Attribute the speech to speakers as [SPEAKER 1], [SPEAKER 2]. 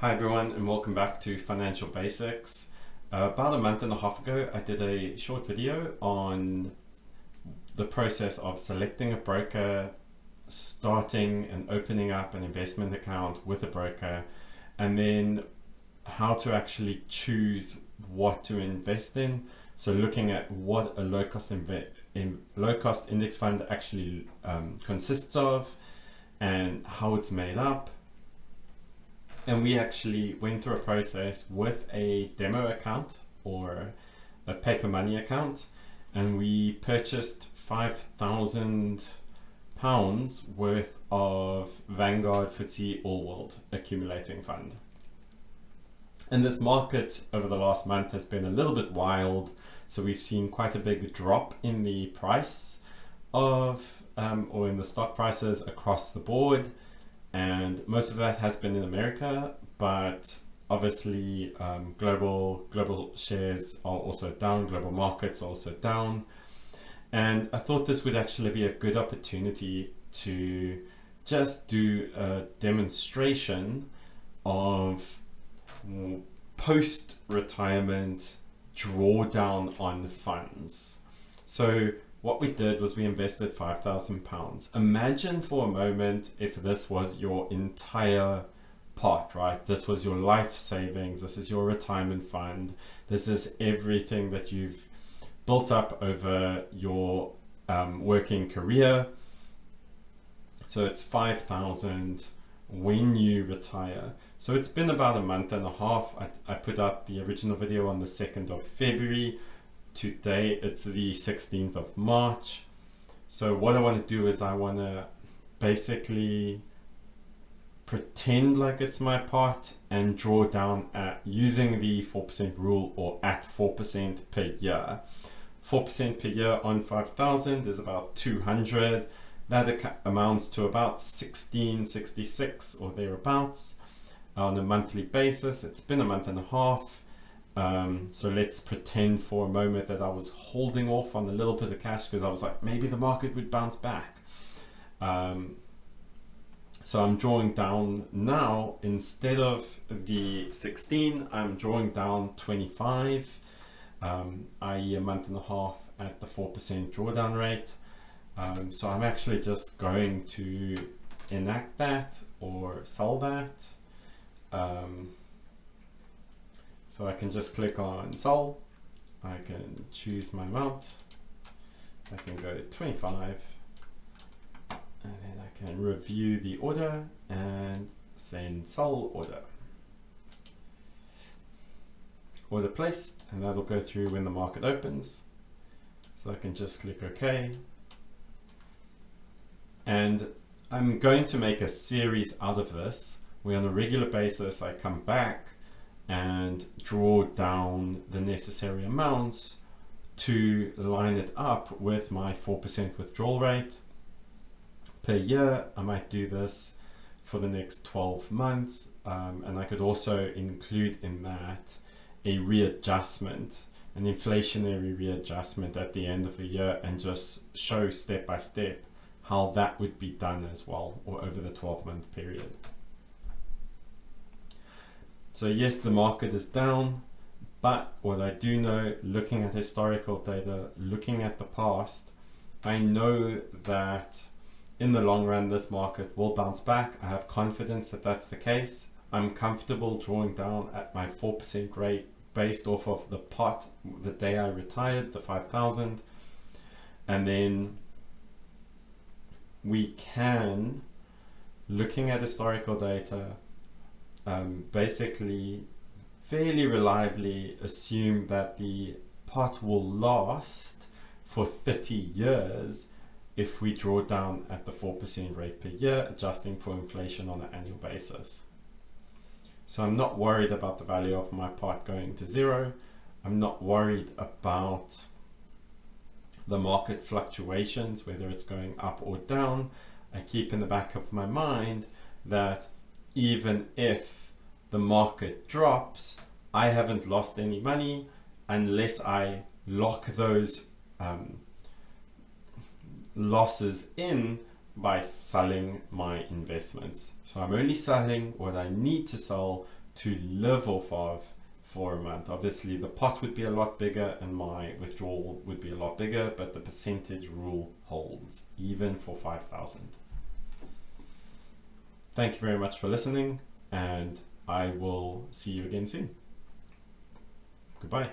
[SPEAKER 1] Hi everyone, and welcome back to Financial Basics. About a month and a half ago I did a short video on the process of selecting a broker, starting and opening up an investment account with a broker, and then how to actually choose what to invest in. So looking at what a low-cost index fund actually consists of and how it's made up. And we actually went through a process with a demo account or a paper money account, and we purchased £5,000 worth of Vanguard FTSE All World accumulating fund. And this market over the last month has been a little bit wild, so we've seen quite a big drop in the price of or in the stock prices across the board. And most of that has been in America, but obviously global shares are also down, global markets are also down. And I thought this would actually be a good opportunity to just do a demonstration of post-retirement drawdown on funds. So what we did was we invested £5,000. Imagine for a moment if this was your entire pot, right? This was your life savings, this is your retirement fund, this is everything that you've built up over your working career. So it's 5,000 when you retire. So it's been about a month and a half. I put out the original video on the 2nd of February. Today it's the 16th of March. So what I want to do is I want to basically pretend like it's my pot and draw down at using the 4% rule, or at 4% per year. 4% per year on 5,000 is about 200. That amounts to about 1666 or thereabouts on a monthly basis. It's been a month and a half. So let's pretend for a moment that I was holding off on a little bit of cash because I was like, maybe the market would bounce back. So I'm drawing down now. Instead of the 16, I'm drawing down 25, i.e. a month and a half at the 4% drawdown rate. So I'm actually just going to enact that or sell that. So I can just click on sell, I can choose my amount, I can go 25, and then I can review the order and send sell order. Order placed, and that'll go through when the market opens. So I can just click OK. And I'm going to make a series out of this, where on a regular basis I come back and draw down the necessary amounts to line it up with my 4% withdrawal rate. Per year, I might do this for the next 12 months, and I could also include in that a readjustment, an inflationary readjustment at the end of the year, and just show step by step how that would be done as well, or over the 12-month period. So yes, the market is down, but what I do know, looking at historical data, looking at the past, I know that in the long run this market will bounce back. I have confidence that that's the case. I'm comfortable drawing down at my 4% rate based off of the pot the day I retired, the 5,000, and then we can, looking at historical data, basically fairly reliably assume that the pot will last for 30 years if we draw down at the 4% rate per year, adjusting for inflation on an annual basis. So I'm not worried about the value of my pot going to zero. I'm not worried about the market fluctuations, whether it's going up or down. I keep in the back of my mind that even if the market drops, I haven't lost any money unless I lock those losses in by selling my investments. So I'm only selling what I need to sell to live off of for a month. Obviously the pot would be a lot bigger and my withdrawal would be a lot bigger, but the percentage rule holds even for 5,000. Thank you very much for listening, and I will see you again soon. Goodbye.